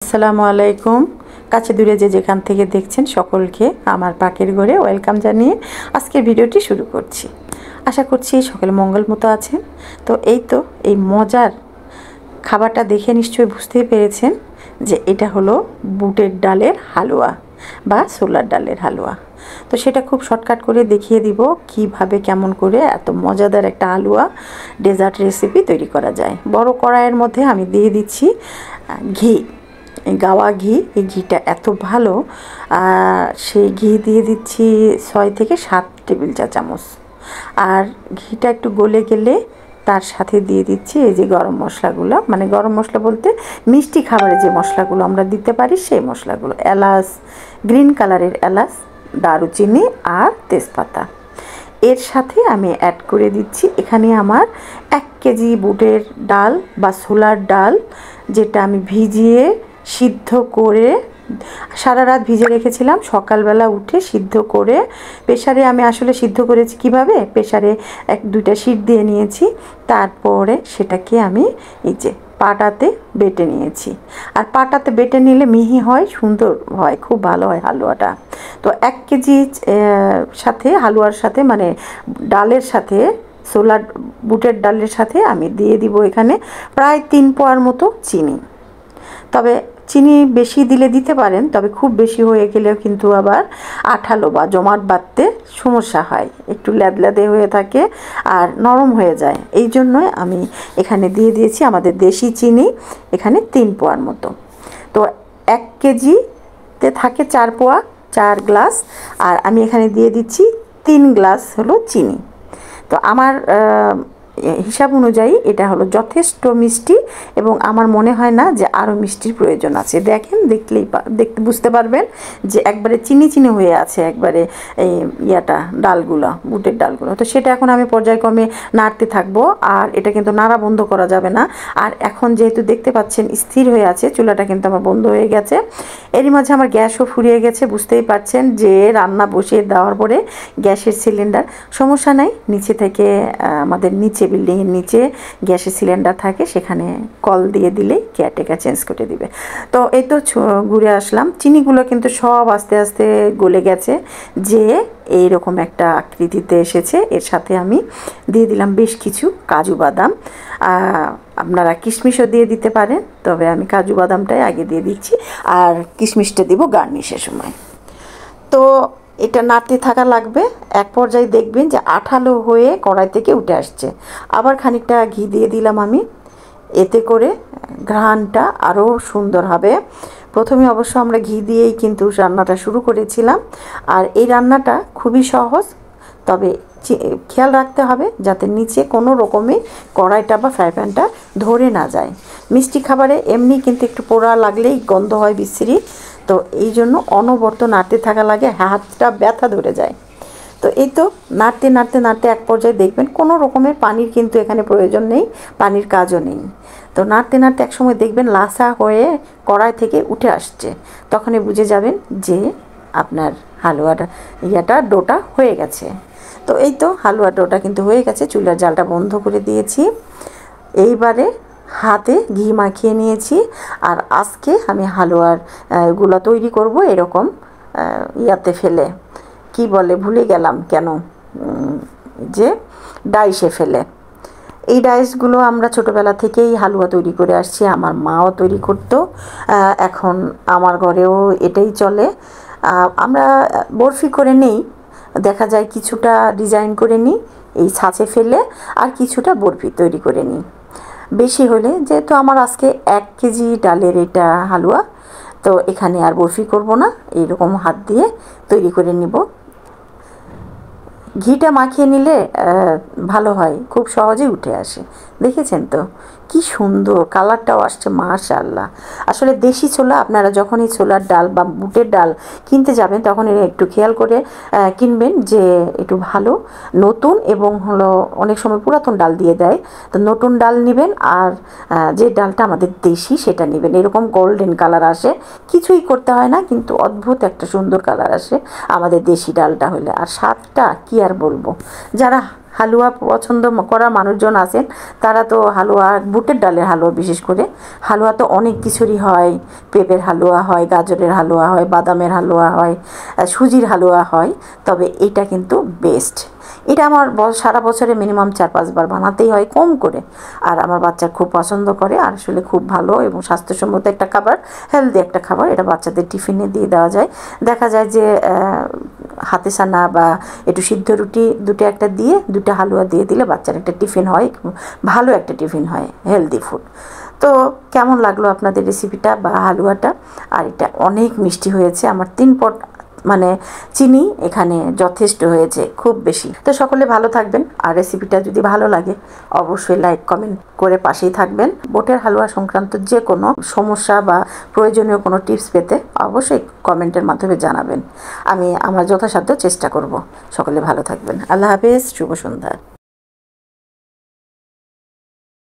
আসসালামু আলাইকুম। কাছে দূরে যে যেখান থেকে দেখছেন সকলকে আমার পাকের ঘরে ওয়েলকাম জানিয়ে আজকের ভিডিওটি শুরু করছি। আশা করছি সকলে মঙ্গল মতো আছেন। তো এই মজার খাবারটা দেখে নিশ্চয়ই বুঝতেই পেরেছেন যে এটা হলো বুটের ডালের হালুয়া বা ছোলার ডালের হালুয়া। তো সেটা খুব শর্টকাট করে দেখিয়ে দিব কিভাবে কেমন করে এত মজাদার একটা হালুয়া ডেজার্ট রেসিপি তৈরি করা যায়। বড় কড়াইয়ের মধ্যে আমি দিয়ে দিচ্ছি ঘি, গাওয়া ঘি। এই ঘিটা এত ভালো, সেই ঘি দিয়ে দিচ্ছি 6 থেকে 7 টেবিল চা চামচ। আর ঘিটা একটু গলে গেলে তার সাথে দিয়ে দিচ্ছি এই যে গরম মশলাগুলো, মানে গরম মশলা বলতে মিষ্টি খাবারে যে মশলাগুলো আমরা দিতে পারি সেই মশলাগুলো, এলাচ, গ্রিন কালারের এলাচ, দারুচিনি আর তেজপাতা। এর সাথে আমি অ্যাড করে দিচ্ছি এখানে আমার 1 কেজি বুটের ডাল বা ছোলার ডাল, যেটা আমি ভিজিয়ে সিদ্ধ করে সারা রাত ভিজে রেখেছিলাম। সকালবেলা উঠে সিদ্ধ করে প্রেসারে আমি আসলে সিদ্ধ করেছি কিভাবে, প্রেসারে 1-2টা সিট দিয়ে নিয়েছি। তারপরে সেটাকে আমি এই যে পাটাতে বেটে নিয়েছি। আর পাটাতে বেটে নিলে মিহি হয়, সুন্দর হয়, খুব ভালো হয় হালুয়াটা। তো 1 কেজি সাথে হালুয়ার সাথে মানে ডালের সাথে, ছোলার বুটের ডালের সাথে আমি দিয়ে দিব এখানে প্রায় 3 পোয়ার মতো চিনি। তবে চিনি বেশি দিলে দিতে পারেন, তবে খুব বেশি হয়ে গেলেও কিন্তু আবার আঠালো বা জমাট বাঁধতে সমস্যা হয়, একটু ল্যাদল্যাদে হয়ে থাকে আর নরম হয়ে যায়। এই জন্যই আমি এখানে দিয়ে দিয়েছি আমাদের দেশি চিনি এখানে 3 পোয়ার মতো। তো 1 কেজিতে থাকে 4 পোয়া, 4 গ্লাস, আর আমি এখানে দিয়ে দিচ্ছি 3 গ্লাস হলো চিনি। তো আমার হিসাব অনুযায়ী এটা হলো যথেষ্ট মিষ্টি, এবং আমার মনে হয় না যে আরও মিষ্টির প্রয়োজন আছে। দেখেন, দেখতে বুঝতে পারবেন যে একবারে চিনি চিনি হয়ে আছে একবারে এই ডালগুলো, বুটের ডালগুলো। তো সেটা এখন আমি পর্যায়ক্রমে নাড়তে থাকবো, আর এটা কিন্তু নাড়া বন্ধ করা যাবে না। আর এখন যেহেতু দেখতে পাচ্ছেন স্থির হয়ে আছে, চুলাটা কিন্তু আমার বন্ধ হয়ে গেছে। এরই মাঝে আমার গ্যাসও ফুরিয়ে গেছে, বুঝতেই পারছেন যে রান্না বসিয়ে দেওয়ার পরে গ্যাসের সিলিন্ডার, সমস্যা নাই, নিচে থেকে আমাদের নিচে বিল্ডিংয়ের নিচে গ্যাসের সিলিন্ডার থাকে, সেখানে কল দিয়ে দিলেই কেয়ারটেকার চেঞ্জ করে দিবে। তো এই তো ঘুরে আসলাম, চিনিগুলো কিন্তু সব আস্তে আস্তে গলে গেছে, যে এইরকম একটা আকৃতিতে এসেছে। এর সাথে আমি দিয়ে দিলাম বেশ কিছু কাজু বাদাম, আপনারা কিশমিশও দিয়ে দিতে পারেন, তবে আমি কাজু বাদামটাই আগে দিয়ে দিচ্ছি, আর কিশমিশটা দিব গার্নিশের সময়। তো এটা নাড়তে থাকা লাগবে। এক পর্যায়ে দেখবেন যে আঠালো হয়ে কড়াই থেকে উঠে আসছে। আবার খানিকটা ঘি দিয়ে দিলাম আমি, এতে করে ঘ্রাণটা আরও সুন্দর হবে। প্রথমে অবশ্য আমরা ঘি দিয়েই কিন্তু রান্নাটা শুরু করেছিলাম। আর এই রান্নাটা খুবই সহজ, তবে খেয়াল রাখতে হবে যাতে নিচে কোনো রকমে কড়াইটা বা ফ্রাই প্যানটা ধরে না যায়। মিষ্টি খাবারে এমনি কিন্তু একটু পোড়া লাগলেই গন্ধ হয় বিশ্রী, তো এই জন্য অনবরত নাড়তে থাকা লাগে, হাতটা ব্যথা ধরে যায়। তো এই তো নাড়তে নাড়তে নাড়তে এক পর্যায়ে দেখবেন কোনো রকমের পানির কিন্তু এখানে প্রয়োজন নেই, পানির কাজও নেই। তো নাড়তে নাড়তে একসময় দেখবেন লাসা হয়ে কড়াই থেকে উঠে আসছে, তখনই বুঝে যাবেন যে আপনার হালুয়াটা ডোটা হয়ে গেছে। তো এই তো হালুয়া ডোটা কিন্তু হয়ে গেছে, চুলার জালটা বন্ধ করে দিয়েছি। এইবারে হাতে ঘি মাখিয়ে নিয়েছি, আর আজকে আমি হালুয়ার গুলা তৈরি করব এরকম ফেলে, কি বলে ভুলে গেলাম কেন, যে ডাইসে ফেলে। এই ডাইসগুলো আমরা ছোটোবেলা থেকেই হালুয়া তৈরি করে আসছি, আমার মাও তৈরি করতো, এখন আমার ঘরেও এটাই চলে। আমরা বরফি করে নেই, দেখা যায় কিছুটা ডিজাইন করে নিই এই ছাঁচে ফেলে, আর কিছুটা বরফি তৈরি করে নিই। বেশি হলে, যেহেতু আমার আজকে 1 কেজি ডালের এটা হালুয়া, তো এখানে আর বরফি করব না, এইরকম হাত দিয়ে তৈরি করে নিব। ঘিটা মাখিয়ে নিলে ভালো হয়, খুব সহজেই উঠে আসে। দেখেছেন তো কি সুন্দর কালারটাও আসছে, মাশাআল্লাহ। আসলে দেশি ছোলা, আপনারা যখন এই ছোলার ডাল বা বুটের ডাল কিনতে যাবেন তখন একটু খেয়াল করে কিনবেন যে একটু ভালো নতুন, এবং হলো অনেক সময় পুরাতন ডাল দিয়ে দেয়, তো নতুন ডাল নেবেন, আর যে ডালটা আমাদের দেশি সেটা নেবেন। এরকম গোল্ডেন কালার আসে, কিছুই করতে হয় না, কিন্তু অদ্ভুত একটা সুন্দর কালার আসে আমাদের দেশি ডালটা হলে, আর স্বাদটা কি আর বলবো। যারা হালুয়া পছন্দ করা মানুষজন আছেন, তারা তো হালুয়া, বুটের ডালের হালুয়া বিশেষ করে, হালুয়া তো অনেক কিছুরই হয়, পেঁপের হালুয়া হয়, গাজরের হালুয়া হয়, বাদামের হালুয়া হয়, সুজির হালুয়া হয়, তবে এটা কিন্তু বেস্ট। এটা আমার সারা বছরে মিনিমাম 4-5 বার বানাতেই হয় কম করে, আর আমার বাচ্চা খুব পছন্দ করে, আর আসলে খুব ভালো এবং স্বাস্থ্যসম্মত একটা খাবার, হেলদি একটা খাবার। এটা বাচ্চাদের টিফিনে দিয়ে দেওয়া যায়। দেখা যায় যে হাতে সানা বা একটু সিদ্ধ রুটি দুটো একটা দিয়ে, দুটো হালুয়া দিয়ে দিলে বাচ্চার একটা টিফিন হয়, ভালো একটা টিফিন হয়, হেলদি ফুড। তো কেমন লাগলো আপনাদের রেসিপিটা বা হালুয়াটা? আর এটা অনেক মিষ্টি হয়েছে, আমার 3 পট মানে চিনি এখানে যথেষ্ট হয়েছে, খুব বেশি। তো সকলে ভালো থাকবেন, আর রেসিপিটা যদি ভালো লাগে অবশ্যই লাইক কমেন্ট করে পাশেই থাকবেন। বুটের হালুয়া সংক্রান্ত যে কোনো সমস্যা বা প্রয়োজনীয় কোনো টিপস পেতে অবশ্যই কমেন্টের মাধ্যমে জানাবেন, আমি আমার যথাসাধ্য চেষ্টা করব। সকলে ভালো থাকবেন। আল্লাহ হাফেজ, শুভ সন্ধ্যা।